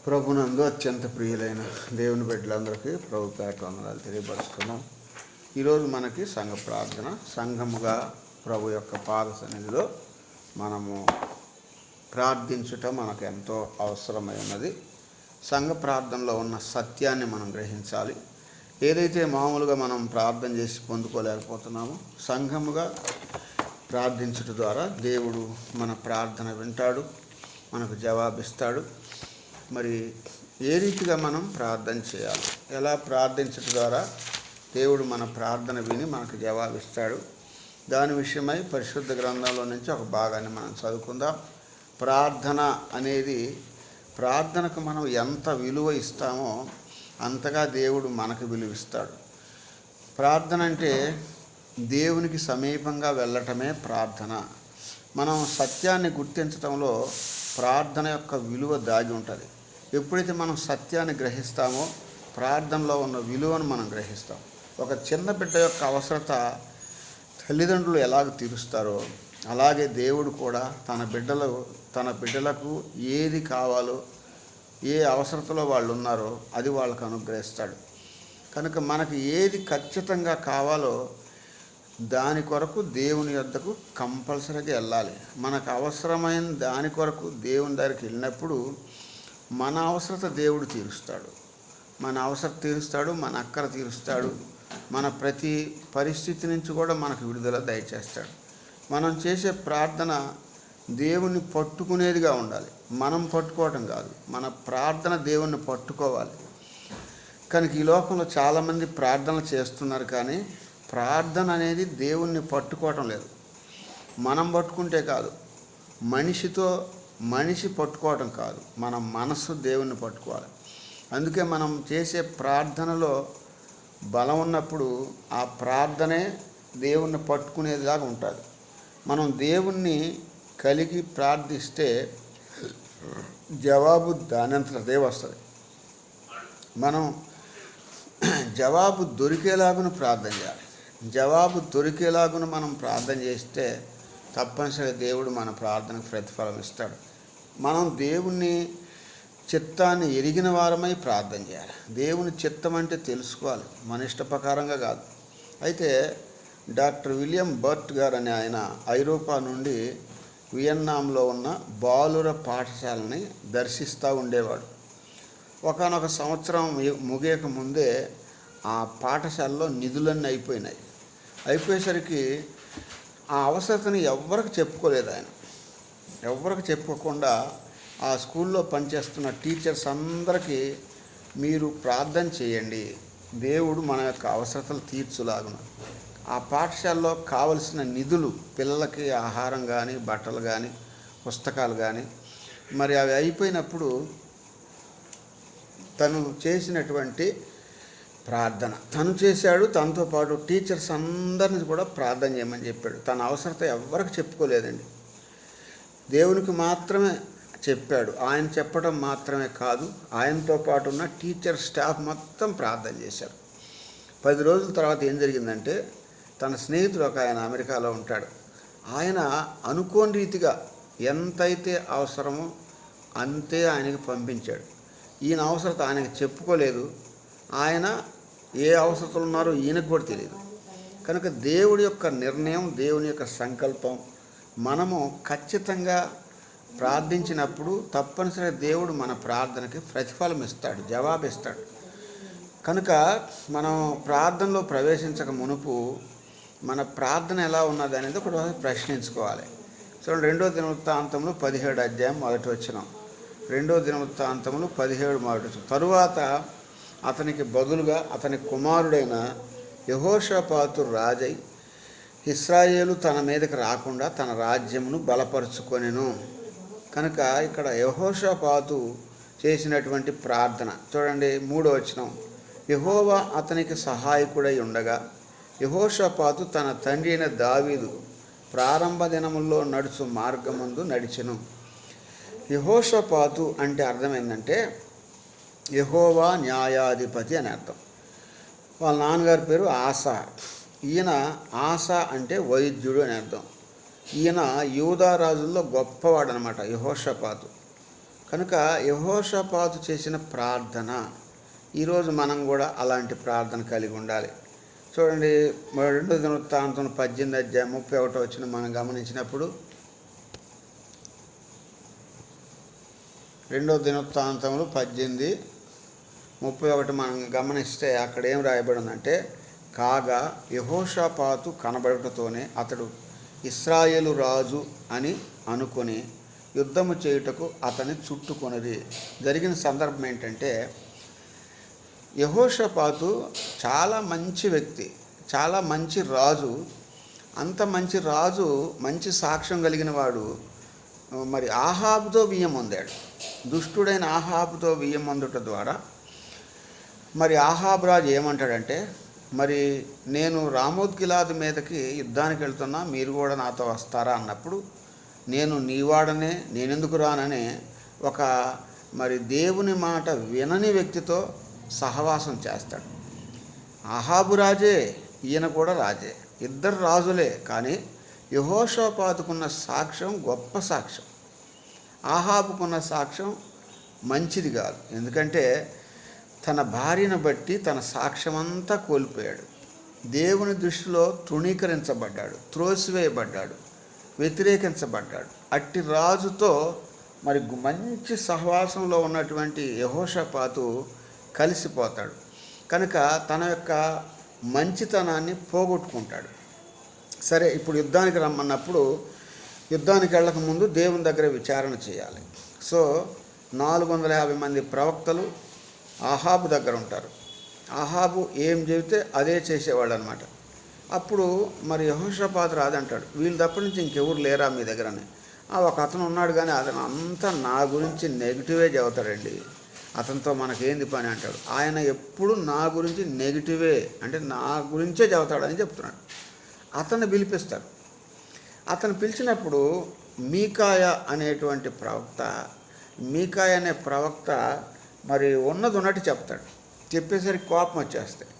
ప్రభునందు అత్యంత ప్రియులైన దేవుని బిడ్డలందరికీ ప్రభు పేట వందనాలు తెలియపరుస్తున్నాం. ఈరోజు మనకి సంఘ ప్రార్థన, సంఘముగా ప్రభు యొక్క పాద సన్నిధిలో మనము ప్రార్థించుట మనకు ఎంతో అవసరమై ఉన్నది. సంఘ ప్రార్థనలో ఉన్న సత్యాన్ని మనం గ్రహించాలి. ఏదైతే మామూలుగా మనం ప్రార్థన చేసి పొందుకోలేకపోతున్నామో, సంఘముగా ప్రార్థించుట ద్వారా దేవుడు మన ప్రార్థన వింటాడు, మనకు జవాబిస్తాడు. మరి ఏ రీతిగా మనం ప్రార్థన చేయాలి, ఎలా ప్రార్థించడం ద్వారా దేవుడు మన ప్రార్థన విని మనకు జవాబిస్తాడు, దాని విషయమై పరిశుద్ధ గ్రంథంలో నుంచి ఒక భాగాన్ని మనం చదువుకుందాం. ప్రార్థన అనేది, ప్రార్థనకు మనం ఎంత విలువ ఇస్తామో అంతగా దేవుడు మనకు విలువిస్తాడు. ప్రార్థన అంటే దేవునికి సమీపంగా వెళ్ళటమే ప్రార్థన. మనం సత్యాన్ని గుర్తించడంలో ప్రార్థన యొక్క విలువ దాగి ఉంటుంది. ఎప్పుడైతే మనం సత్యాన్ని గ్రహిస్తామో ప్రార్థనలో ఉన్న విలువను మనం గ్రహిస్తాం. ఒక చిన్న బిడ్డ యొక్క అవసరత తల్లిదండ్రులు ఎలాగ తీరుస్తారో అలాగే దేవుడు కూడా తన బిడ్డలకు ఏది కావాలో, ఏ అవసరతలో వాళ్ళు ఉన్నారో అది వాళ్ళకు అనుగ్రహిస్తాడు. కనుక మనకు ఏది ఖచ్చితంగా కావాలో దాని కొరకు దేవుని యొద్దకు కంపల్సరీగా వెళ్ళాలి. మనకు అవసరమైన దాని కొరకు దేవుని దగ్గరికి వెళ్ళినప్పుడు మన అవసరత దేవుడు తీరుస్తాడు. మన అవసరం తీరుస్తాడు, మన అక్కర తీరుస్తాడు, మన ప్రతి పరిస్థితి నుంచి కూడా మనకు విడుదల దయచేస్తాడు. మనం చేసే ప్రార్థన దేవుణ్ణి పట్టుకునేదిగా ఉండాలి, మనం పట్టుకోవటం కాదు. మన ప్రార్థన దేవుణ్ణి పట్టుకోవాలి. కనుక ఈ లోకంలో చాలామంది ప్రార్థనలు చేస్తున్నారు, కానీ ప్రార్థన అనేది దేవుణ్ణి పట్టుకోవటం లేదు. మనం పట్టుకుంటే కాదు, మనిషి పట్టుకోవటం కాదు, మన మనస్సు దేవుణ్ణి పట్టుకోవాలి. అందుకే మనం చేసే ప్రార్థనలో బలం ఉన్నప్పుడు ఆ ప్రార్థనే దేవుణ్ణి పట్టుకునేదిలాగా ఉంటుంది. మనం దేవుణ్ణి కలిగి ప్రార్థిస్తే జవాబు దానంతట అదే వస్తుంది. మనం జవాబు దొరికేలాగున ప్రార్థన చేయాలి. జవాబు దొరికేలాగున మనం ప్రార్థన చేస్తే తప్పనిసరిగా దేవుడు మన ప్రార్థనకు ప్రతిఫలం ఇస్తాడు. మనం దేవుని చిత్తాన్ని ఎరిగిన వారమై ప్రార్థన చేయాలి. దేవుని చిత్తం అంటే తెలుసుకోవాలి, మన ఇష్ట ప్రకారంగా కాదు. అయితే డాక్టర్ విలియం బర్ట్ గారు అనే ఆయన ఐరోపా నుండి వియన్నాంలో ఉన్న బాలుర పాఠశాలని దర్శిస్తూ ఉండేవాడు. ఒకానొక సంవత్సరం ముగియక ముందే ఆ పాఠశాలలో నిధులన్నీ అయిపోయేసరికి ఆ అవసరతని ఎవ్వరికి చెప్పుకోలేదు ఆయన. ఎవ్వరికి చెప్పుకోకుండా ఆ స్కూల్లో పనిచేస్తున్న టీచర్స్ అందరికీ మీరు ప్రార్థన చేయండి, దేవుడు మన యొక్క అవసరతలు తీర్చులాగున. ఆ పాఠశాలలో కావలసిన నిధులు, పిల్లలకి ఆహారం కానీ, బట్టలు కానీ, పుస్తకాలు కానీ, మరి అవి అయిపోయినప్పుడు తను చేసినటువంటి ప్రార్థన తను చేశాడు. తనతో పాటు టీచర్స్ అందరినీ కూడా ప్రార్థన చేయమని చెప్పాడు. తన అవసరత ఎవ్వరికి చెప్పుకోలేదండి, దేవునికి మాత్రమే చెప్పాడు. ఆయన చెప్పడం మాత్రమే కాదు, ఆయనతో పాటు ఉన్న టీచర్ స్టాఫ్ మొత్తం ప్రార్థన చేశారు. 10 రోజుల తర్వాత ఏం జరిగిందంటే, తన స్నేహితుడు ఒక ఆయన అమెరికాలో ఉంటాడు. ఆయన అనుకోని రీతిగా ఎంతైతే అవసరమో అంతే ఆయనకి పంపించాడు. ఈయన అవసరత ఆయనకి చెప్పుకోలేదు. ఆయన ఏ అవసరతలు ఉన్నారో ఈయనకు కూడా తెలియదు. కనుక దేవుడి యొక్క నిర్ణయం, దేవుని యొక్క సంకల్పం, మనము ఖచ్చితంగా ప్రార్థించినప్పుడు తప్పనిసరిగా దేవుడు మన ప్రార్థనకి ప్రతిఫలం ఇస్తాడు, జవాబిస్తాడు. కనుక మనం ప్రార్థనలో ప్రవేశించక మునుపు మన ప్రార్థన ఎలా ఉన్నది అనేది ఒకటి ప్రశ్నించుకోవాలి. చూడండి, 2వ దినవృత్తాంతములు 17 అధ్యాయం 1 వచనం. 2వ దినవృత్తాంతములు 17 1. తరువాత అతనికి బదులుగా అతని కుమారుడైన యెహోషాపాతు రాజై ఇశ్రాయేలు తన మీదకి రాకుండా తన రాజ్యమును బలపరుచుకొనెను. కనుక ఇక్కడ యెహోషాపాతు చేసినటువంటి ప్రార్థన చూడండి, 3వ వచనం. యెహోవా అతనికి సహాయకుడై ఉండగా యెహోషాపాతు తన తండ్రి అయిన దావీదు ప్రారంభ దినముల్లో నడుచు మార్గమందు నడిచెను. యెహోషాపాతు అంటే అర్థం ఏంటంటే యెహోవా న్యాయాధిపతి అని అర్థం. వాళ్ళ నాన్నగారి పేరు ఆసా. ఈయన ఆసా అంటే వైద్యుడు అని అర్థం. ఈయన యూదా రాజుల్లో గొప్పవాడు అనమాట యెహోషాపాతు. కనుక యెహోషాపాతు చేసిన ప్రార్థన, ఈరోజు మనం కూడా అలాంటి ప్రార్థన కలిగి ఉండాలి. చూడండి, 2 దినవృత్తాంతం 18:31 మనం గమనించినప్పుడు, 2 దినవృత్తాంతములు 18:31 మనం గమనిస్తే అక్కడ ఏం రాయబడి ఉందంటే, కాగా యెహోషాపాతు కనబడుటతోనే అతడు ఇశ్రాయేలు రాజు అని అనుకొని యుద్ధము చేయుటకు అతన్ని చుట్టుకొనిది. జరిగిన సందర్భం ఏంటంటే, యెహోషాపాతు చాలా మంచి వ్యక్తి, చాలా మంచి రాజు. అంత మంచి రాజు, మంచి సాక్ష్యం కలిగిన వాడు మరి ఆహాబుతో బియ్యం పొందాడు. దుష్టుడైన ఆహాబుతో బియ్యం పొందుట ద్వారా మరి ఆహాబు రాజు ఏమంటాడంటే, మరి నేను రామోత్గిలాదు మీదకి యుద్ధానికి వెళ్తున్నా, మీరు కూడా నాతో వస్తారా అన్నప్పుడు, నేను నీవాడనే, నేనెందుకు రాననే ఒక మరి దేవుని మాట వినని వ్యక్తితో సహవాసం చేస్తాడు. ఆహాబు రాజే, ఈయన కూడా రాజే, ఇద్దరు రాజులే. కానీ యెహోషాపాతుకున్న సాక్ష్యం గొప్ప సాక్ష్యం, ఆహాబుకున్న సాక్ష్యం మంచిది కాదు. ఎందుకంటే తన భార్యను బట్టి తన సాక్ష్యం అంతా కోల్పోయాడు. దేవుని దృష్టిలో తృణీకరించబడ్డాడు, త్రోసివేయబడ్డాడు, వ్యతిరేకించబడ్డాడు. అట్టి రాజుతో మరి మంచి సహవాసంలో ఉన్నటువంటి యెహోషాపాతు కలిసిపోతాడు. కనుక తన యొక్క మంచితనాన్ని పోగొట్టుకుంటాడు. సరే, ఇప్పుడు యుద్ధానికి రమ్మన్నప్పుడు యుద్ధానికి వెళ్ళక ముందు దేవుని దగ్గర విచారణ చేయాలి. సో 450 మంది ప్రవక్తలు ఆహాబు దగ్గర ఉంటారు. ఆహాబు ఏం చెబితే అదే చేసేవాడు అనమాట. అప్పుడు మరి యెహోషాపాతు రాదంటాడు, వీళ్ళు తప్ప నుంచి ఇంకెవరు లేరా మీ దగ్గరని. ఒక అతను ఉన్నాడు, కానీ అతను అంతా నా గురించి నెగిటివే చెబుతాడండి, అతనితో మనకేంది పని అంటాడు. ఆయన ఎప్పుడు నా గురించి నెగిటివే, అంటే నా గురించే చెబుతాడని చెప్తున్నాడు. అతన్ని పిలిపిస్తాడు. అతను పిలిచినప్పుడు మీకాయ అనేటువంటి ప్రవక్త, మీకాయ అనే ప్రవక్త మరి ఉన్నది ఉన్నట్టు చెప్తాడు. చెప్పేసరికి కోపం వచ్చేస్తాయి.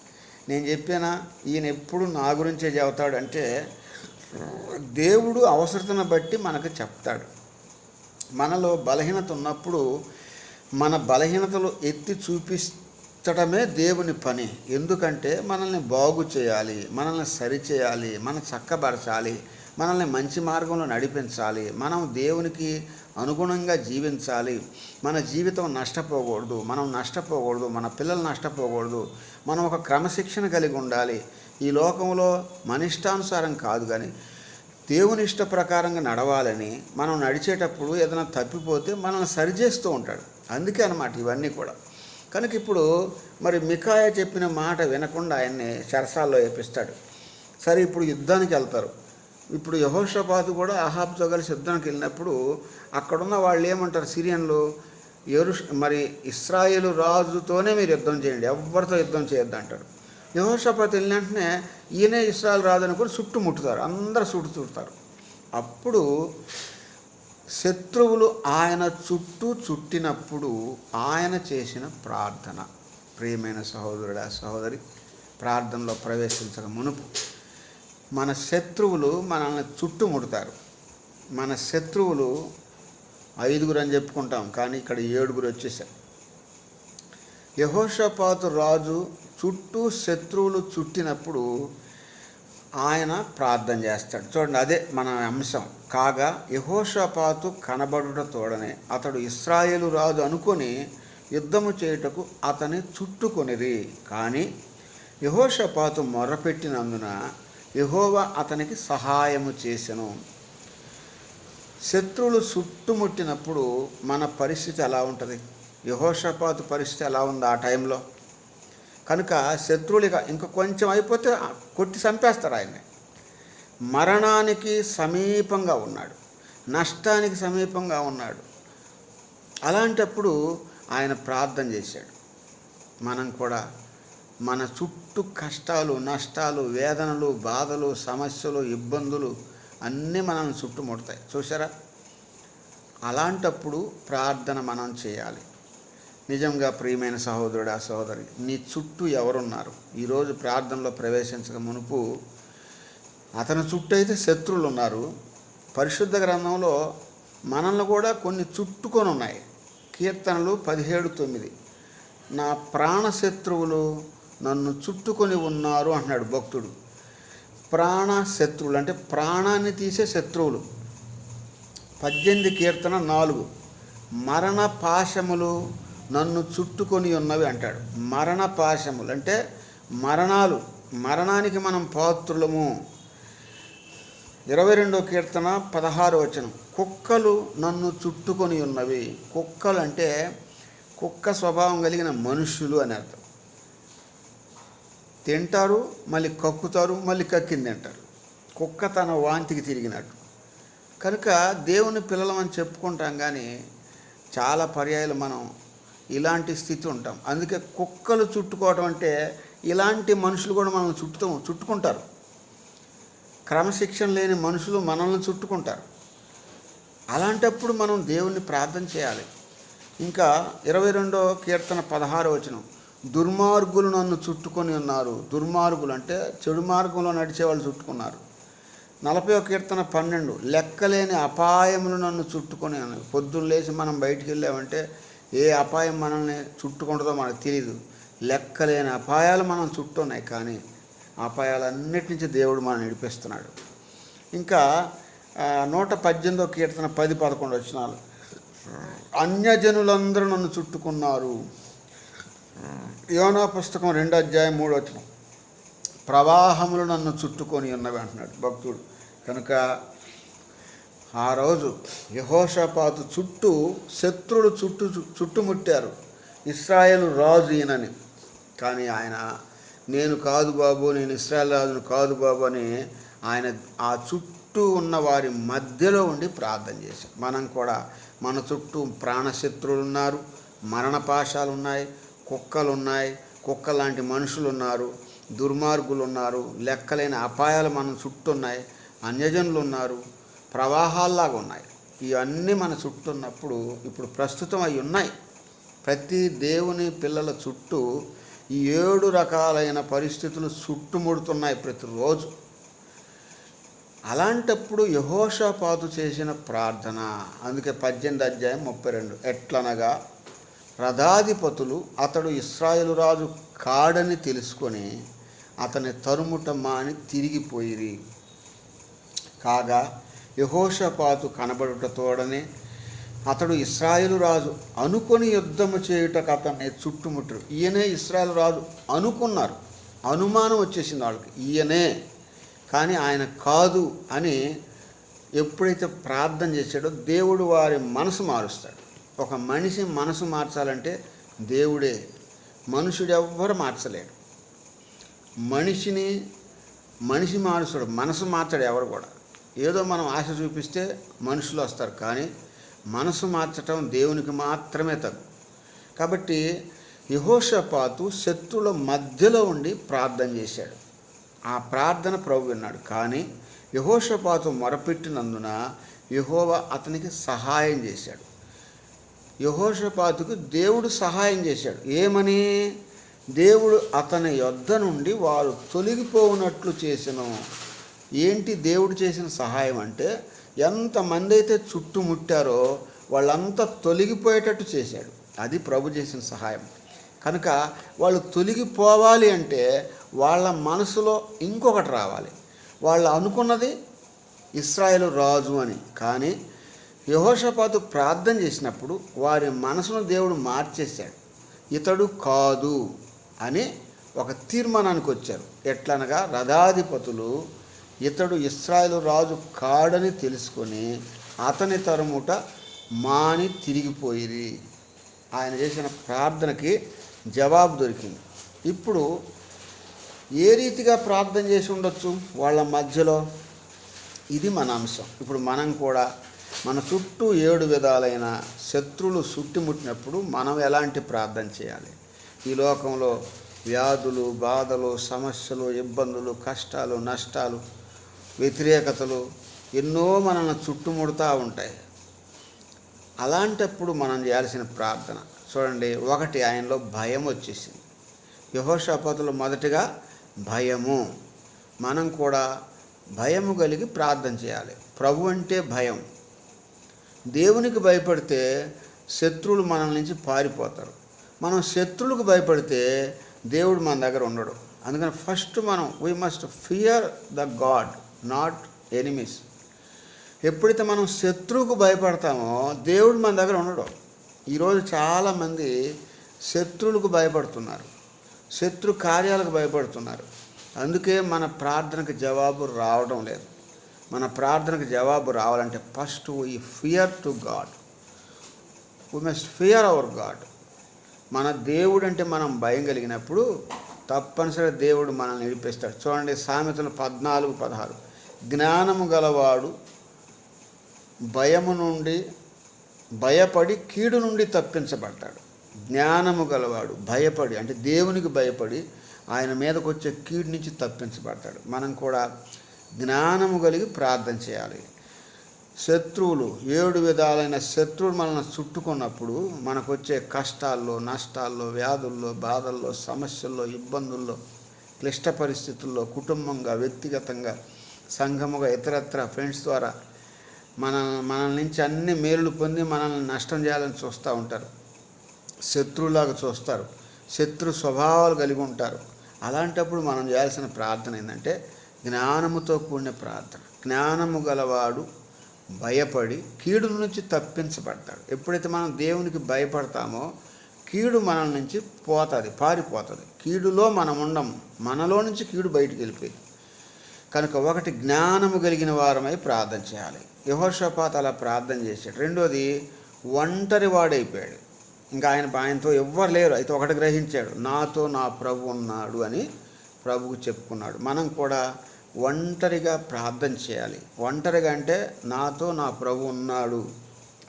నేను చెప్పానా, ఈయన ఎప్పుడు నా గురించే చెబుతాడు అంటే, దేవుడు అవసరతను బట్టి మనకు చెప్తాడు. మనలో బలహీనత ఉన్నప్పుడు మన బలహీనతలు ఎత్తి చూపించడమే దేవుని పని. ఎందుకంటే మనల్ని బాగు చేయాలి, మనల్ని సరిచేయాలి, మనం చక్కబరచాలి, మనల్ని మంచి మార్గంలో నడిపించాలి, మనం దేవునికి అనుగుణంగా జీవించాలి. మన జీవితం నష్టపోకూడదు, మనం నష్టపోకూడదు, మన పిల్లలు నష్టపోకూడదు. మనం ఒక క్రమశిక్షణ కలిగి ఉండాలి. ఈ లోకంలో మన ఇష్టానుసారం కాదు, కానీ దేవుని ఇష్ట ప్రకారంగా నడవాలని మనం నడిచేటప్పుడు ఏదైనా తప్పిపోతే మనల్ని సరిచేస్తూ ఉంటాడు. అందుకే అన్నమాట ఇవన్నీ కూడా. కనుక ఇప్పుడు మరి మికాయ చెప్పిన మాట వినకుండా ఆయన్ని చెరసాల్లో వేపిస్తాడు. సరే, ఇప్పుడు యుద్ధానికి వెళ్తారు. ఇప్పుడు యెహోషాపాతు కూడా ఆహాబుతో కలిసి యుద్ధానికి వెళ్ళినప్పుడు అక్కడున్న వాళ్ళు ఏమంటారు, సిరియన్లు, మరి ఇశ్రాయేలు రాజుతోనే మీరు యుద్ధం చేయండి, ఎవరితో యుద్ధం చేయొద్దు అంటారు. యెహోషాపాతు వెళ్ళిన వెంటనే ఈయనే ఇశ్రాయేలు రాజు అనుకుని చుట్టుముట్టుతారు, అందరూ చుడతారు. అప్పుడు శత్రువులు ఆయన చుట్టూ చుట్టినప్పుడు ఆయన చేసిన ప్రార్థన, ప్రియమైన సహోదరుడా సహోదరి, ప్రార్థనలో ప్రవేశించక మునుపు మన శత్రువులు మనల్ని చుట్టుముడతారు. మన శత్రువులు 5 అని చెప్పుకుంటాం, కానీ ఇక్కడ 7 వచ్చేసారు. యెహోషాపాతు రాజు చుట్టూ శత్రువులు చుట్టినప్పుడు ఆయన ప్రార్థన చేస్తాడు. చూడండి, అదే మన అంశం. కాగా యెహోషాపాతు కనబడుట తోడనే అతడు ఇశ్రాయేలు రాజు అనుకొని యుద్ధము చేయుటకు అతని చుట్టుకొనిరి. కానీ యెహోషాపాతు మొర్రపెట్టినందున యెహోవా అతనికి సహాయము చేసెను. శత్రువులు చుట్టుముట్టినప్పుడు మన పరిస్థితి ఎలా ఉంటుంది? యెహోషాపాతు పరిస్థితి ఎలా ఉంది ఆ టైంలో? కనుక శత్రువులు ఇంకా కొంచెం అయిపోతే కొట్టి చంపేస్తారు ఆయన్ని. మరణానికి సమీపంగా ఉన్నాడు, నష్టానికి సమీపంగా ఉన్నాడు. అలాంటప్పుడు ఆయన ప్రార్థన చేశాడు. మనం కూడా మన చుట్టూ కష్టాలు, నష్టాలు, వేదనలు, బాధలు, సమస్యలు, ఇబ్బందులు అన్నీ మనల్ని చుట్టుముడతాయి, చూసారా? అలాంటప్పుడు ప్రార్థన మనం చేయాలి. నిజంగా ప్రియమైన సహోదరుడా సహోదరి, నీ చుట్టూ ఎవరున్నారు? ఈరోజు ప్రార్థనలో ప్రవేశించక మునుపు అతని చుట్టూ అయితే శత్రువులు ఉన్నారు. పరిశుద్ధ గ్రంథంలో మనల్ని కూడా కొన్ని చుట్టుకొని ఉన్నాయి. కీర్తనలు 17:9. నా ప్రాణశత్రువులు నన్ను చుట్టుకొని ఉన్నారు అంటున్నాడు భక్తుడు. ప్రాణశత్రువులు అంటే ప్రాణాన్ని తీసే శత్రువులు. 18 కీర్తన 4. మరణ పాశములు నన్ను చుట్టుకొని ఉన్నవి అంటాడు. మరణ పాశములు అంటే మరణాలు, మరణానికి మనం పాత్రులము. 22 కీర్తన 16 వచనం. కుక్కలు నన్ను చుట్టుకొని ఉన్నవి. కుక్కలు అంటే కుక్క స్వభావం కలిగిన మనుషులు అని అర్థం. తింటారు, మళ్ళీ కక్కుతారు, మళ్ళీ కక్కింది తింటారు. కుక్క తన వాంతికి తిరిగినట్టు. కనుక దేవుని పిల్లలమని చెప్పుకుంటాం, కానీ చాలా పర్యాయాలు మనం ఇలాంటి స్థితి ఉంటాం. అందుకే కుక్కలు చుట్టుకోవటం అంటే ఇలాంటి మనుషులు కూడా మనల్ని చుట్టుకుంటారు. క్రమశిక్షణ లేని మనుషులు మనల్ని చుట్టుకుంటారు. అలాంటప్పుడు మనం దేవుణ్ణి ప్రార్థన చేయాలి. ఇంకా 22 కీర్తన 16 వచనం. దుర్మార్గులు నన్ను చుట్టుకొని ఉన్నారు. దుర్మార్గులు అంటే చెడు మార్గంలో నడిచేవాళ్ళు చుట్టుకున్నారు. 40 కీర్తన 12. లెక్కలేని అపాయములు నన్ను చుట్టుకొని ఉన్నాయి. పొద్దున్న లేచి మనం బయటికి వెళ్ళామంటే ఏ అపాయం మనల్ని చుట్టుకుంటుందో మనకు తెలియదు. లెక్కలేని అపాయాలు మనం చుట్టూ ఉన్నాయి, కానీ అపాయాలన్నిటి నుంచి దేవుడు మనం నడిపిస్తున్నాడు. ఇంకా 118 కీర్తన 10-11 వచనాలు. అన్యజనులందరూ నన్ను చుట్టుకున్నారు. యోనా పుస్తకం 2:3 వచనం. ప్రవాహములు నన్ను చుట్టుకొని ఉన్నవి అంటున్నాడు భక్తుడు. కనుక ఆ రోజు యెహోషాపాతు చుట్టూ శత్రువులు చుట్టుముట్టారు. ఇశ్రాయేలు రాజు ఈయనని. కానీ ఆయన నేను కాదు బాబు, నేను ఇశ్రాయేలు రాజును కాదు బాబు అని ఆయన ఆ చుట్టూ ఉన్న వారి మధ్యలో ఉండి ప్రార్థన చేశాం. మనం కూడా మన చుట్టూ ప్రాణశత్రువులు ఉన్నారు, మరణపాశాలు ఉన్నాయి, కుక్కలు ఉన్నాయి, కుక్క లాంటి మనుషులు ఉన్నారు, దుర్మార్గులు ఉన్నారు, లెక్కలేని అపాయాలు మన చుట్టూ ఉన్నాయి, అన్యజనులు ఉన్నారు, ప్రవాహాల్లాగా ఉన్నాయి. ఇవన్నీ మన చుట్టూ ఉన్నప్పుడు ఇప్పుడు ప్రస్తుతం అవి ఉన్నాయి. ప్రతి దేవుని పిల్లల చుట్టూ ఈ 7 రకాలైన పరిస్థితులు చుట్టుముడుతున్నాయి ప్రతిరోజు. అలాంటప్పుడు యెహోషాపాతు చేసిన ప్రార్థన, అందుకే 18:32. ఎట్లనగా రథాధిపతులు అతడు ఇశ్రాయేలు రాజు కాడని తెలుసుకొని అతని తరుముట మాని తిరిగిపోయిరి. కాగా యెహోషాపాతు కనబడుట తోడనే అతడు ఇశ్రాయేలు రాజు అనుకొని యుద్ధము చేయుటకు అతన్ని చుట్టుముట్టరు. ఈయనే ఇశ్రాయేలు రాజు అనుకున్నారు. అనుమానం వచ్చేసింది వాళ్ళకి, ఈయనే, కానీ ఆయన కాదు అని ఎప్పుడైతే ప్రార్థన చేశాడో దేవుడు వారి మనసు మారుస్తాడు. ఒక మనిషి మనసు మార్చాలంటే దేవుడే, మనుషుడు ఎవ్వరు మార్చలేడు. మనిషి మారుస్తాడు, మనసు మార్చాడు ఎవరు కూడా. ఏదో మనం ఆశ చూపిస్తే మనుషులు వస్తారు, కానీ మనసు మార్చటం దేవునికి మాత్రమే తగు. కాబట్టి యెహోషాపాతు శత్రువుల మధ్యలో ఉండి ప్రార్థన చేశాడు. ఆ ప్రార్థన ప్రభు విన్నాడు. కానీ యెహోషాపాతు మొరపెట్టినందున యెహోవా అతనికి సహాయం చేశాడు. యెహోషాపాతుకు దేవుడు సహాయం చేశాడు. ఏమని? దేవుడు అతని యొద్ద నుండి వారు తొలగిపోవునట్లు చేసెను. ఏంటి దేవుడు చేసిన సహాయం అంటే, ఎంతమంది అయితే చుట్టుముట్టారో వాళ్ళంతా తొలగిపోయేటట్టు చేశాడు. అది ప్రభు చేసిన సహాయం. కనుక వాళ్ళు తొలగిపోవాలి అంటే వాళ్ళ మనసులో ఇంకొకటి రావాలి. వాళ్ళు అనుకున్నది ఇశ్రాయేలు రాజు అని. కానీ యెహోషాపాతు ప్రార్థన చేసినప్పుడు వారి మనసును దేవుడు మార్చేశాడు. ఇతడు కాదు అని ఒక తీర్మానానికి వచ్చారు. ఎట్లనగా రథాధిపతులు ఇతడు ఇశ్రాయేలు రాజు కాడని తెలుసుకొని అతని తరుముట మాని తిరిగిపోయిరి. ఆయన చేసిన ప్రార్థనకి జవాబు దొరికింది. ఇప్పుడు ఏ రీతిగా ప్రార్థన చేసి ఉండొచ్చు వాళ్ళ మధ్యలో? ఇది మన అంశం. ఇప్పుడు మనం కూడా మన చుట్టూ 7 విధాలైన శత్రువులు చుట్టుముట్టినప్పుడు మనం ఎలాంటి ప్రార్థన చేయాలి? ఈ లోకంలో వ్యాధులు, బాధలు, సమస్యలు, ఇబ్బందులు, కష్టాలు, నష్టాలు, వ్యతిరేకతలు ఎన్నో మనల్ని చుట్టుముడుతూ ఉంటాయి. అలాంటప్పుడు మనం చేయాల్సిన ప్రార్థన చూడండి. ఒకటి, ఆయనలో భయం వచ్చేసింది. యెహోషాపాతులో మొదటిగా భయము. మనం కూడా భయము కలిగి ప్రార్థన చేయాలి. ప్రభు అంటే భయం. దేవునికి భయపడితే శత్రువులు మన నుంచి పారిపోతారు. మనం శత్రువులకు భయపడితే దేవుడు మన దగ్గర ఉండడు. అందుకని ఫస్ట్ మనం we must fear the God, not enemies. ఎప్పుడైతే మనం శత్రువుకు భయపడతామో దేవుడు మన దగ్గర ఉండడు. ఈరోజు చాలామంది శత్రువులకు భయపడుతున్నారు, శత్రు కార్యాలకు భయపడుతున్నారు. అందుకే మన ప్రార్థనకు జవాబు రావడం లేదు. మన ప్రార్థనకు జవాబు రావాలంటే first we fear to God. We must fear hour God. మన దేవుడు అంటే మనం భయం కలిగినప్పుడు తప్పనిసరిగా దేవుడు మనల్ని నడిపిస్తాడు. చూడండి, సామెతలు 14:16, జ్ఞానము గలవాడు భయము నుండి భయపడి కీడు నుండి తప్పించబడ్డాడు. జ్ఞానము గలవాడు భయపడి, అంటే దేవునికి భయపడి ఆయన మీదకు వచ్చే కీడు నుంచి తప్పించబడతాడు. మనం కూడా జ్ఞానము కలిగి ప్రార్థన చేయాలి. శత్రువులు 7 విధాలైన శత్రువులు మనల్ని చుట్టుకున్నప్పుడు మనకు వచ్చే కష్టాల్లో, నష్టాల్లో, వ్యాధుల్లో, బాధల్లో, సమస్యల్లో, ఇబ్బందుల్లో, క్లిష్ట పరిస్థితుల్లో, కుటుంబంగా, వ్యక్తిగతంగా, సంఘముగా, ఇతరత్ర ఫ్రెండ్స్ ద్వారా మన నుంచి అన్ని మేలులు పొంది మనల్ని నష్టం చేయాలని చూస్తూ ఉంటారు. శత్రువులాగా చూస్తారు, శత్రు స్వభావాలు కలిగి ఉంటారు. అలాంటప్పుడు మనం చేయాల్సిన ప్రార్థన ఏంటంటే జ్ఞానముతో కూడిన ప్రార్థన. జ్ఞానము గలవాడు భయపడి కీడు నుంచి తప్పించబడతాడు. ఎప్పుడైతే మనం దేవునికి భయపడతామో కీడు మన నుంచి పోతుంది, పారిపోతుంది. కీడులో మనం ఉండము, మనలో నుంచి కీడు బయటికి వెళ్ళిపోయింది. కనుక ఒకటి, జ్ఞానము కలిగిన వారమై ప్రార్థన చేయాలి. యెహోషాపాతు అలా ప్రార్థన చేశాడు. రెండోది, ఒంటరి వాడైపోయాడు. ఇంకా ఆయనతో ఎవ్వరు లేరు. అయితే ఒకటి గ్రహించాడు, నాతో నా ప్రభు ఉన్నాడు అని ప్రభువు చెప్పుకున్నాడు. మనం కూడా ఒంటరిగా ప్రార్థన చేయాలి. ఒంటరిగా అంటే నాతో నా ప్రభు ఉన్నాడు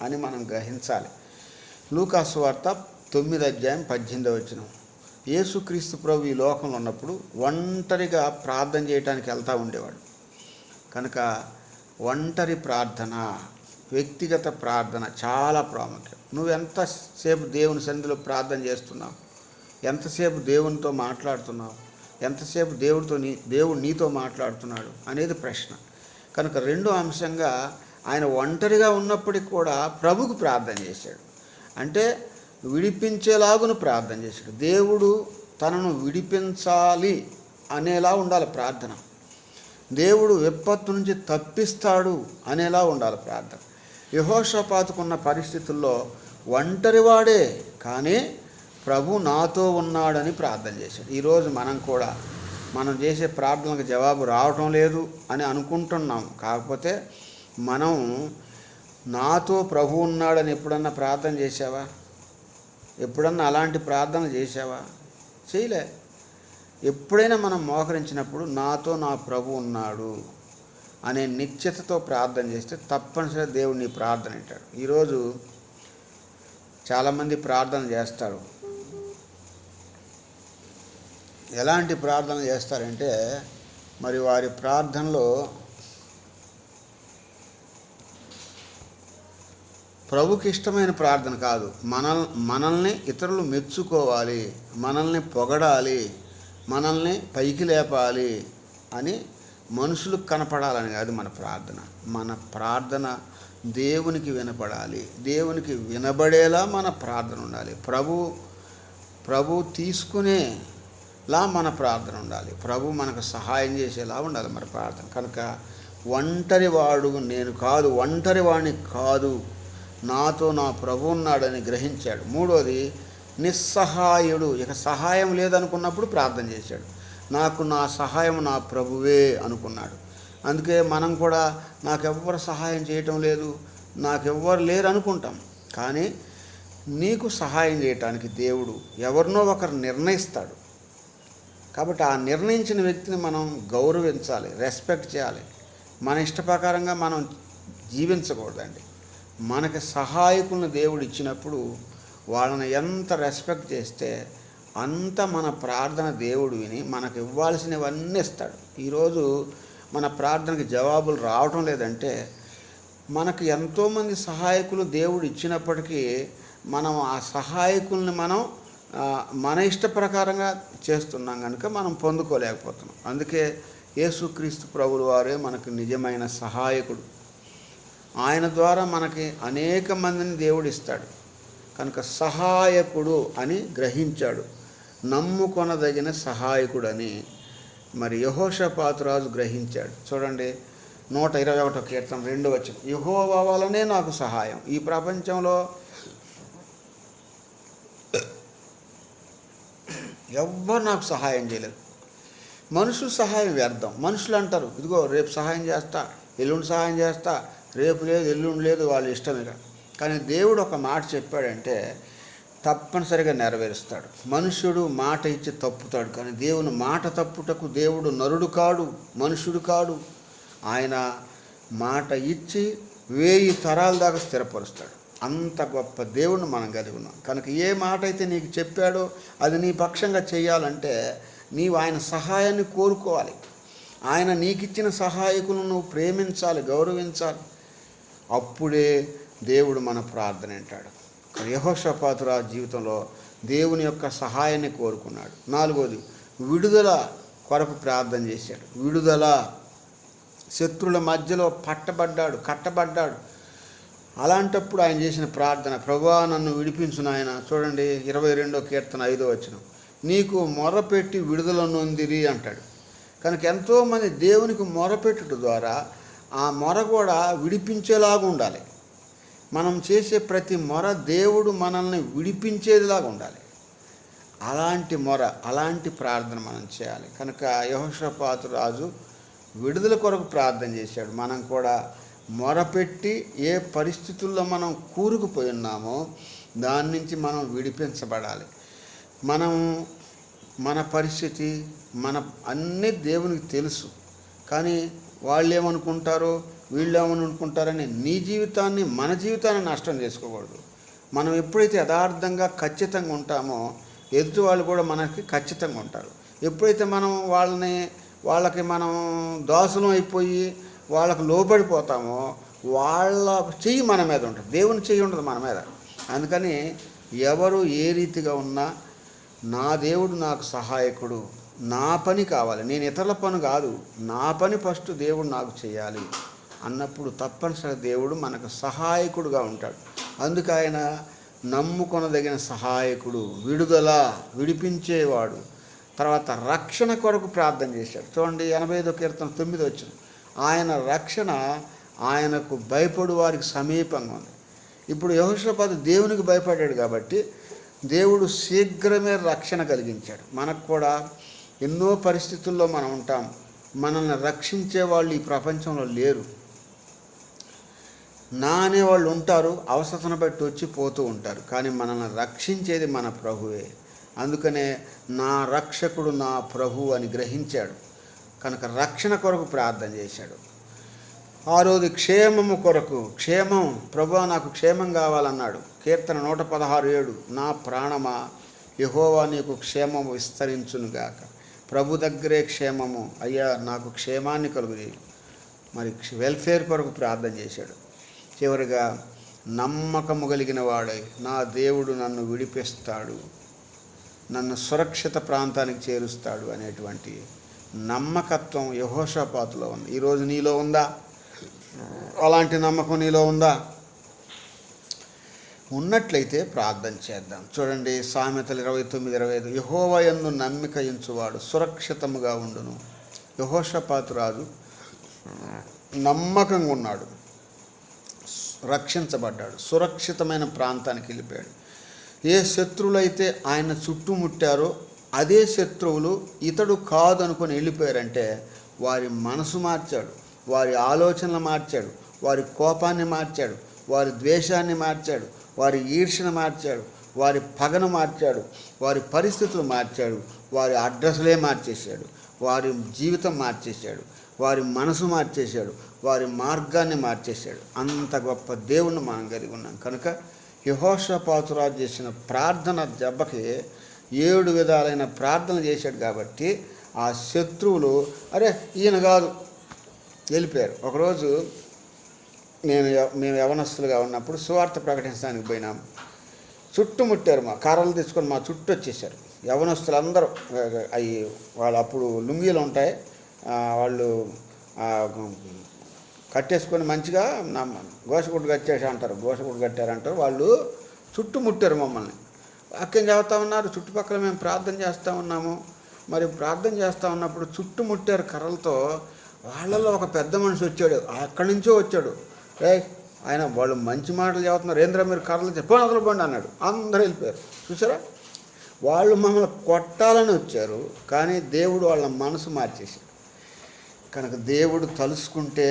అని మనం గ్రహించాలి. లూకా సువార్త 9:18 యేసుక్రీస్తు ప్రభు ఈ లోకంలో ఉన్నప్పుడు ఒంటరిగా ప్రార్థన చేయడానికి వెళ్తూ ఉండేవాడు. కనుక ఒంటరి ప్రార్థన, వ్యక్తిగత ప్రార్థన చాలా ప్రాముఖ్యం. నువ్వు ఎంతసేపు దేవుని సన్నిధిలో ప్రార్థన చేస్తున్నావు, ఎంతసేపు దేవునితో మాట్లాడుతున్నావు, ఎంతసేపు దేవుడు నీతో మాట్లాడుతున్నాడు అనేది ప్రశ్న. కనుక రెండో అంశంగా ఆయన ఒంటరిగా ఉన్నప్పటికీ కూడా ప్రభుకు ప్రార్థన చేశాడు. అంటే విడిపించేలాగును ప్రార్థన చేశాడు. దేవుడు తనను విడిపించాలి అనేలా ఉండాలి ప్రార్థన. దేవుడు విపత్తు నుంచి తప్పిస్తాడు అనేలా ఉండాలి ప్రార్థన. యెహోషాపాతుకున్న పరిస్థితుల్లో ఒంటరివాడే కానీ ప్రభు నాతో ఉన్నాడని ప్రార్థన చేశాడు. ఈరోజు మనం చేసే ప్రార్థనలకు జవాబు రావటం లేదు అని అనుకుంటున్నాం. కాకపోతే మనం నాతో ప్రభు ఉన్నాడని ఎప్పుడన్నా ప్రార్థన చేసావా? ఎప్పుడన్నా అలాంటి ప్రార్థన చేసావా? చేయలే. ఎప్పుడైనా మనం మోకరించినప్పుడు నాతో నా ప్రభు ఉన్నాడు అనే నిశ్చితతో ప్రార్థన చేస్తే తప్పనిసరిగా దేవుడు నీ ప్రార్థన వింటాడు. ఈరోజు చాలామంది ప్రార్థన చేస్తారు. ఎలాంటి ప్రార్థన చేస్తారంటే మరి వారి ప్రార్థనలో ప్రభుకి ఇష్టమైన ప్రార్థన కాదు. మనల్ని ఇతరులు మెచ్చుకోవాలి, మనల్ని పొగడాలి, మనల్ని పైకి లేపాలి అని మనుషులకు కనపడాలని కాదు మన ప్రార్థన. మన ప్రార్థన దేవునికి వినపడాలి, దేవునికి వినబడేలా మన ప్రార్థన ఉండాలి. ప్రభు తీసుకునేలా మన ప్రార్థన ఉండాలి. ప్రభు మనకు సహాయం చేసేలా ఉండాలి మన ప్రార్థన. కనుక ఒంటరివాడు నేను కాదు, ఒంటరివాడిని కాదు, నాతో నా ప్రభు ఉన్నాడని గ్రహించాడు. మూడోది, నిస్సహాయుడు, ఇక సహాయం లేదనుకున్నప్పుడు ప్రార్థన చేశాడు. నాకు నా సహాయం నా ప్రభువే అనుకున్నాడు. అందుకే మనం కూడా నాకెవ్వరు సహాయం చేయటం లేదు, నాకెవ్వరు లేరు అనుకుంటాం. కానీ నీకు సహాయం చేయటానికి దేవుడు ఎవరినో ఒకరు నిర్ణయిస్తాడు. కాబట్టి ఆ నిర్ణయించిన వ్యక్తిని మనం గౌరవించాలి, రెస్పెక్ట్ చేయాలి. మన ఇష్ట ప్రకారంగా మనం జీవించకూడదండి. మనకి సహాయకులను దేవుడు ఇచ్చినప్పుడు వాళ్ళని ఎంత రెస్పెక్ట్ చేస్తే అంత మన ప్రార్థన దేవుడు విని మనకు ఇవ్వాల్సినవన్నీ ఇస్తాడు. ఈరోజు మన ప్రార్థనకి జవాబులు రావటం లేదంటే మనకు ఎంతోమంది సహాయకులు దేవుడు ఇచ్చినప్పటికీ మనం ఆ సహాయకుల్ని మన ఇష్ట ప్రకారంగా చేస్తున్నాం కనుక మనం పొందుకోలేకపోతున్నాం. అందుకే యేసుక్రీస్తు ప్రభువు వారే మనకు నిజమైన సహాయకుడు. ఆయన ద్వారా మనకి అనేక మందిని దేవుడు ఇస్తాడు. కనుక సహాయకుడు అని గ్రహించాడు. నమ్ముకొనదగిన సహాయకుడని మరి యెహోషాపాతు రాజు గ్రహించాడు. చూడండి 121 కీర్తన 2వ వచనం, యెహోవా వలనే నాకు సహాయం, ఈ ప్రపంచంలో ఎవ్వరు నాకు సహాయం చేయలేదు. మనుషులు సహాయం వ్యర్థం. మనుషులు అంటారు, ఇదిగో రేపు సహాయం చేస్తా, ఎల్లుండి సహాయం చేస్తా, రేపు లేదు ఎల్లుండి లేదు, వాళ్ళ ఇష్టమేగా. కానీ దేవుడు ఒక మాట చెప్పాడంటే తప్పనిసరిగా నెరవేరుస్తాడు. మనుష్యుడు మాట ఇచ్చి తప్పుతాడు, కానీ దేవుని మాట తప్పుటకు దేవుడు నరుడు కాడు, మనుషుడు కాడు. ఆయన మాట ఇచ్చి 1000 తరాల దాకా స్థిరపరుస్తాడు. అంత గొప్ప దేవుణ్ణి మనం కలిగి ఉన్నాం. కనుక ఏ మాట అయితే నీకు చెప్పాడో అది నీ పక్షంగా చేయాలంటే నీవు ఆయన సహాయాన్ని కోరుకోవాలి. ఆయన నీకిచ్చిన సహాయకులను నువ్వు ప్రేమించాలి, గౌరవించాలి. అప్పుడే దేవుడు మన ప్రార్థన వింటాడు. యెహోషాపాతు రాజు జీవితంలో దేవుని యొక్క సహాయాన్ని కోరుకున్నాడు. 4వది, విడుదల కొరకు ప్రార్థన చేశాడు. విడుదల, శత్రువుల మధ్యలో కట్టబడ్డాడు. అలాంటప్పుడు ఆయన చేసిన ప్రార్థన, ప్రభువా నన్ను విడిపించు నాయన. చూడండి 22వ కీర్తన 5వ వచనం, నీకు మొరపెట్టి విడుదల నొందిరి అంటాడు. కనుక ఎంతోమంది దేవునికి మొరపెట్టుట ద్వారా ఆ మొర కూడా విడిపించేలాగా ఉండాలి. మనం చేసే ప్రతి మొర దేవుడు మనల్ని విడిపించేదిలాగా ఉండాలి. అలాంటి మొర, అలాంటి ప్రార్థన మనం చేయాలి. కనుక యెహోషాపాతు రాజు విడుదల కొరకు ప్రార్థన చేశాడు. మనం కూడా మొరపెట్టి ఏ పరిస్థితుల్లో మనం కూరుకుపోయి ఉన్నామో దాని నుంచి మనం విడిపించబడాలి. మన పరిస్థితి అన్నీ దేవునికి తెలుసు. కానీ వాళ్ళు ఏమనుకుంటారో వీళ్ళు ఏమనుకుంటారని నీ జీవితాన్ని, మన జీవితాన్ని నష్టం చేసుకోకూడదు. మనం ఎప్పుడైతే యథార్థంగా ఖచ్చితంగా ఉంటామో ఎదుటి వాళ్ళు కూడా మనకి ఖచ్చితంగా ఉంటారు. ఎప్పుడైతే మనం వాళ్ళకి మనం దాసులం అయిపోయి వాళ్ళకు లోబడిపోతామో వాళ్ళ చెయ్యి మన మీద ఉంటుంది, దేవుని చెయ్యి ఉండదు మన మీద. అందుకని ఎవరు ఏ రీతిగా ఉన్నా నా దేవుడు నాకు సహాయకుడు, నా పని కావాలి, నేను ఇతరుల పని కాదు, నా పని ఫస్ట్ దేవుడు నాకు చేయాలి అన్నప్పుడు తప్పనిసరిగా దేవుడు మనకు సహాయకుడుగా ఉంటాడు. అందుకు ఆయన నమ్ముకొనదగిన సహాయకుడు, విడిపించేవాడు. తర్వాత రక్షణ కొరకు ప్రార్థన చేశాడు. చూడండి 85వ కీర్తన 9వ వచనం, ఆయన రక్షణ ఆయనకు భయపడు వారికి సమీపంగా ఉంది. ఇప్పుడు యెహోషాపాతు దేవునికి భయపడ్డాడు కాబట్టి దేవుడు శీఘ్రమే రక్షణ కలిగించాడు. మనకు కూడా ఎన్నో పరిస్థితుల్లో మనం ఉంటాం, మనల్ని రక్షించే వాళ్ళు ఈ ప్రపంచంలో లేరు. అనేవాళ్ళు ఉంటారు, అవసరతను బట్టి వచ్చి పోతూ ఉంటారు, కానీ మనల్ని రక్షించేది మన ప్రభువే. అందుకనే నా రక్షకుడు నా ప్రభు అని గ్రహించాడు. కనుక రక్షణ కొరకు ప్రార్థన చేశాడు. 6వది క్షేమము కొరకు, క్షేమం, ప్రభువా నాకు క్షేమం కావాలన్నాడు. కీర్తన 116:7, నా ప్రాణమా యెహోవా నీకు క్షేమము విస్తరించునుగాక. ప్రభు దగ్గరే క్షేమము, అయ్యా నాకు క్షేమాన్ని కలుగుచేయి. మరి వెల్ఫేర్ కొరకు ప్రార్థన చేశాడు. చివరిగా నమ్మకము కలిగిన వాడై నా దేవుడు నన్ను విడిపిస్తాడు, నన్ను సురక్షిత ప్రాంతానికి చేరుస్తాడు అనేటువంటి నమ్మకత్వం యెహోషాపాతులో ఉంది. ఈరోజు నీలో ఉందా? అలాంటి నమ్మకం నీలో ఉందా? ఉన్నట్లయితే ప్రార్థన చేద్దాం. చూడండి సామెతలు 29:25, యెహోవా యందు నమ్మిక ఉంచువాడు సురక్షితముగా ఉండును. యెహోషాపాతు రాజు నమ్మకంగా ఉన్నాడు, రక్షించబడ్డాడు, సురక్షితమైన ప్రాంతానికి వెళ్ళిపోయాడు. ఏ శత్రువులైతే ఆయన చుట్టుముట్టారో అదే శత్రువులు ఇతడు కాదనుకొని వెళ్ళిపోయారంటే వారి మనసు మార్చాడు, వారి ఆలోచనలు మార్చాడు, వారి కోపాన్ని మార్చాడు, వారి ద్వేషాన్ని మార్చాడు, వారి ఈర్ష్యను మార్చాడు, వారి పగను మార్చాడు, వారి పరిస్థితులు మార్చాడు, వారి అడ్రస్లే మార్చేశాడు, వారి జీవితం మార్చేశాడు, వారి మనసు మార్చేశాడు, వారి మార్గాన్ని మార్చేశాడు. అంత గొప్ప దేవుణ్ణి మనం కలిగి ఉన్నాం. కనుక యెహోషాపాతు రాజు చేసిన ప్రార్థన దెబ్బకి 7 విధాలైన ప్రార్థన చేశాడు కాబట్టి ఆ శత్రువులు అరే ఈయన కాదు వెళ్ళిపోయారు. ఒకరోజు మేము యవనస్తులుగా ఉన్నప్పుడు సువార్త ప్రకటించడానికి పోయినాము. చుట్టుముట్టారు, మా కర్రలు తెచ్చుకొని మా చుట్టూ వచ్చేసారు. యవనస్తులందరూ వాళ్ళు అప్పుడు లుంగీలు ఉంటాయి, వాళ్ళు కట్టేసుకొని మంచిగా గోసగుడ్డు కట్టేసి అంటారు, గోసగుడ్డు కట్టారంటారు. వాళ్ళు చుట్టుముట్టారు మమ్మల్ని. వాక్యం చదువుతూ ఉన్నారు, చుట్టుపక్కల మేము ప్రార్థన చేస్తూ ఉన్నాము. మరి ప్రార్థన చేస్తూ ఉన్నప్పుడు చుట్టుముట్టారు కర్రలతో. వాళ్ళలో ఒక పెద్ద మనిషి వచ్చాడు, అక్కడి నుంచో వచ్చాడు. ఆయన వాళ్ళు మంచి మాటలు చదువుతున్నారు, ఏంద్రా మీరు కర్రలు చెప్పని వదలబండి అన్నాడు. అందరూ వెళ్ళిపోయారు. చూసారా, వాళ్ళు మమ్మల్ని కొట్టాలని వచ్చారు, కానీ దేవుడు వాళ్ళ మనసు మార్చేశాడు. కనుక దేవుడు తలుసుకుంటే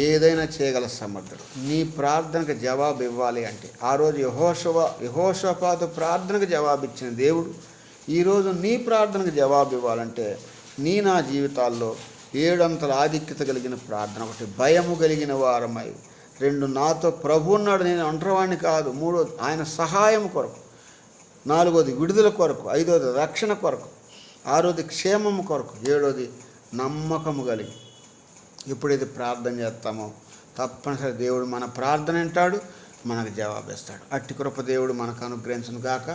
ఏదైనా చేయగల సమర్థుడు. నీ ప్రార్థనకు జవాబు ఇవ్వాలి అంటే, ఆ రోజు యెహోషాపాతు ప్రార్థనకు జవాబు ఇచ్చిన దేవుడు ఈరోజు నీ ప్రార్థనకు జవాబు ఇవ్వాలంటే, నా జీవితాల్లో 7 అంతల ఆధిక్యత కలిగిన ప్రార్థన. 1 భయము కలిగిన వారమై, 2 నాతో ప్రభు ఉన్నాడు, నేను ఒంటరివాణ్ణి కాదు, 3 ఆయన సహాయం కొరకు, 4 విడుదల కొరకు, 5 రక్షణ కొరకు, 6 క్షేమము కొరకు, 7 నమ్మకము కలిగి ఎప్పుడైతే ప్రార్థన చేస్తామో తప్పనిసరి దేవుడు మన ప్రార్థన వింటాడు, మనకు జవాబిస్తాడు. అట్టి కృప దేవుడు మనకు అనుగ్రహించును గాక.